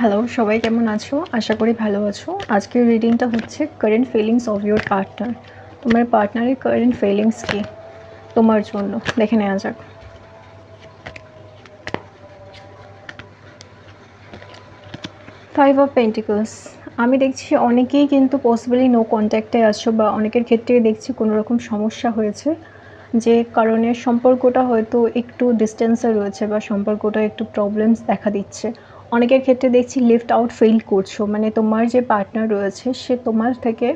Hello, সবাই কেমন আছো? আশা করি ভালো আছো। আজকের রিডিংটা হচ্ছে current feelings of your partner. তোমার পার্টনারের কারেন্ট ফিলিংস কী তোমার জন্য? দেখে নেওয়া যাক। 5 অফ পেন্টিকলস। আমি দেখছি অনেকেই কিন্তু পসিবলি নো কন্ট্যাক্টে আছো, বা অনেকের ক্ষেত্রেই দেখছি কোনো রকম সমস্যা হয়েছে, যে কারণে সম্পর্কটা হয়তো একটু ডিস্টেন্সে রয়েছে বা সম্পর্কটা একটু প্রবলেমস দেখা দিচ্ছে। অনেকের ক্ষেত্রে দেখছি লিফট আউট ফিল করছো, মানে তোমার যে পার্টনার রয়েছে সে তোমার থেকে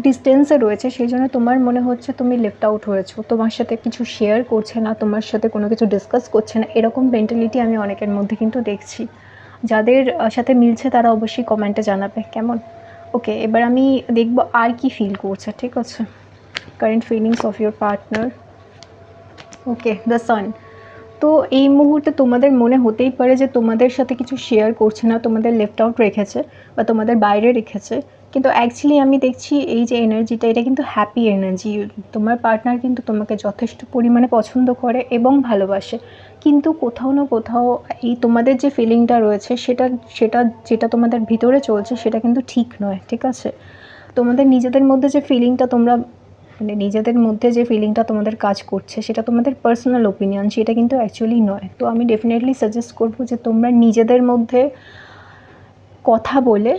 ডিস্টেন্সে রয়েছে, সেই জন্য তোমার মনে হচ্ছে তুমি লেফট আউট হয়েছো, তোমার সাথে কিছু শেয়ার করছে না, তোমার সাথে কোনো কিছু ডিসকাস করছে না। এরকম মেন্টালিটি আমি অনেকের মধ্যে কিন্তু দেখছি। যাদের সাথে মিলছে তারা অবশ্যই কমেন্টে জানাবে কেমন। ওকে, এবার আমি দেখব আর কি ফিল করছে। ঠিক আছে, current feelings of your partner. Okay, the sun. তো এই মুহূর্তে তোমাদের মনে হতেই পারে যে তোমাদের সাথে কিছু শেয়ার করছে না, তোমাদের লেফট আউট রেখেছে বা তোমাদের বাইরে রেখেছে, কিন্তু অ্যাকচুয়ালি আমি দেখছি এই যে এনার্জিটা, এটা কিন্তু হ্যাপি এনার্জি। তোমার পার্টনার কিন্তু তোমাকে যথেষ্ট পরিমাণে পছন্দ করে এবং ভালোবাসে, কিন্তু কোথাও না কোথাও এই তোমাদের যে ফিলিংটা রয়েছে সেটা সেটা যেটা তোমাদের ভিতরে চলছে সেটা কিন্তু ঠিক নয়। ঠিক আছে, তোমাদের নিজেদের মধ্যে যে ফিলিংটা তোমরা, মানে নিজেদের মধ্যে যে ফিলিংটা তোমাদের কাজ করছে সেটা তোমাদের পার্সোনাল ওপিনিয়ন, সেটা কিন্তু অ্যাকচুয়ালি নয়। তো আমি ডেফিনেটলি সাজেস্ট করবো যে তোমরা নিজেদের মধ্যে কথা বলে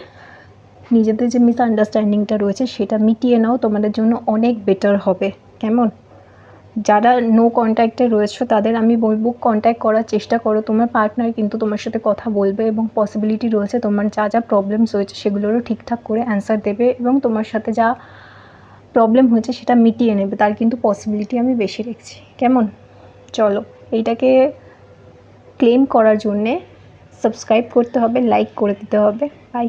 নিজেদের যে মিসআন্ডারস্ট্যান্ডিংটা রয়েছে সেটা মিটিয়ে নাও, তোমাদের জন্য অনেক বেটার হবে কেমন। যারা নো কন্ট্যাক্টে রয়েছে তাদের আমি বলবো কন্ট্যাক্ট করার চেষ্টা করো। তোমার পার্টনার কিন্তু তোমার সাথে কথা বলবে এবং পসিবিলিটি রয়েছে তোমার যা যা প্রবলেমস হয়েছে সেগুলোরও ঠিকঠাক করে অ্যান্সার দেবে এবং তোমার সাথে যা প্রবলেম হয়েছে সেটা মিটিয়ে নেবে, তার কিন্তু পসিবিলিটি আমি বেশি দেখছি কেমন। চলো, এইটাকে ক্লেম করার জন্যে সাবস্ক্রাইব করতে হবে, লাইক করে দিতে হবে। বাই।